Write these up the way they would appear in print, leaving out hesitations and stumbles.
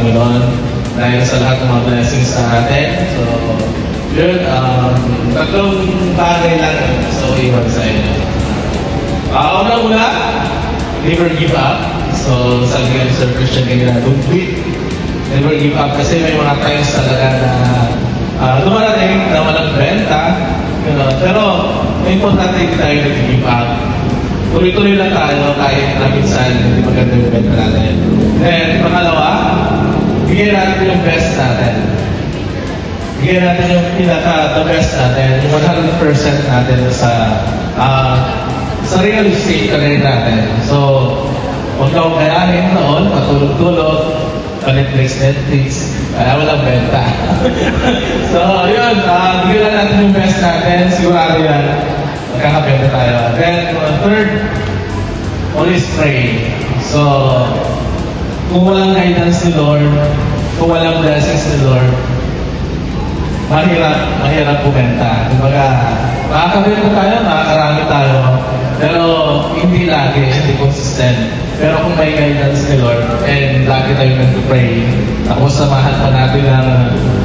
Panginoon dahil sa lahat ng mga blessings sa atin. So, yun, tatlong bagay lang. So, iwan sa inyo. Una-una, never give up. So, sabi nga ni Sir Christian kanina, don't quit. Never give up kasi may mga times talaga na dumarating na walang benta. Pero, may importante hindi tayo nag-give up. Tuloy-tuloy lang tayo kahit na minsan hindi maganda yung benta natin. Then, pangalawa, bigyan natin yung best natin. Bigyan natin yung the best natin, yung 100% natin sa real estate career natin. So, huwag ka kayahin noon, patulog-tulog, Netflix, kaya walang benta. So, yun, bigyan natin yung best natin, sigurado yan, magkakabenta tayo. Then, third, always pray. So, kung walang guidance ni Lord, kung walang blessings ni Lord, mahirap bumenta. Kumbaga, makakabenta tayo, makakarami tayo, pero hindi lagi, hindi consistent. Pero kung may guidance ni Lord, and lagi tayo nag-pray, tapos samahan pa natin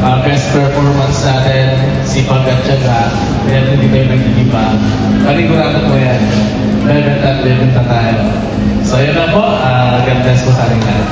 ang best performance natin, sipag at tiyaga, kaya hindi tayo nag-iba. Panigurado po yan. Bebenta tayo. So, yun na po. God bless po sa ating lahat.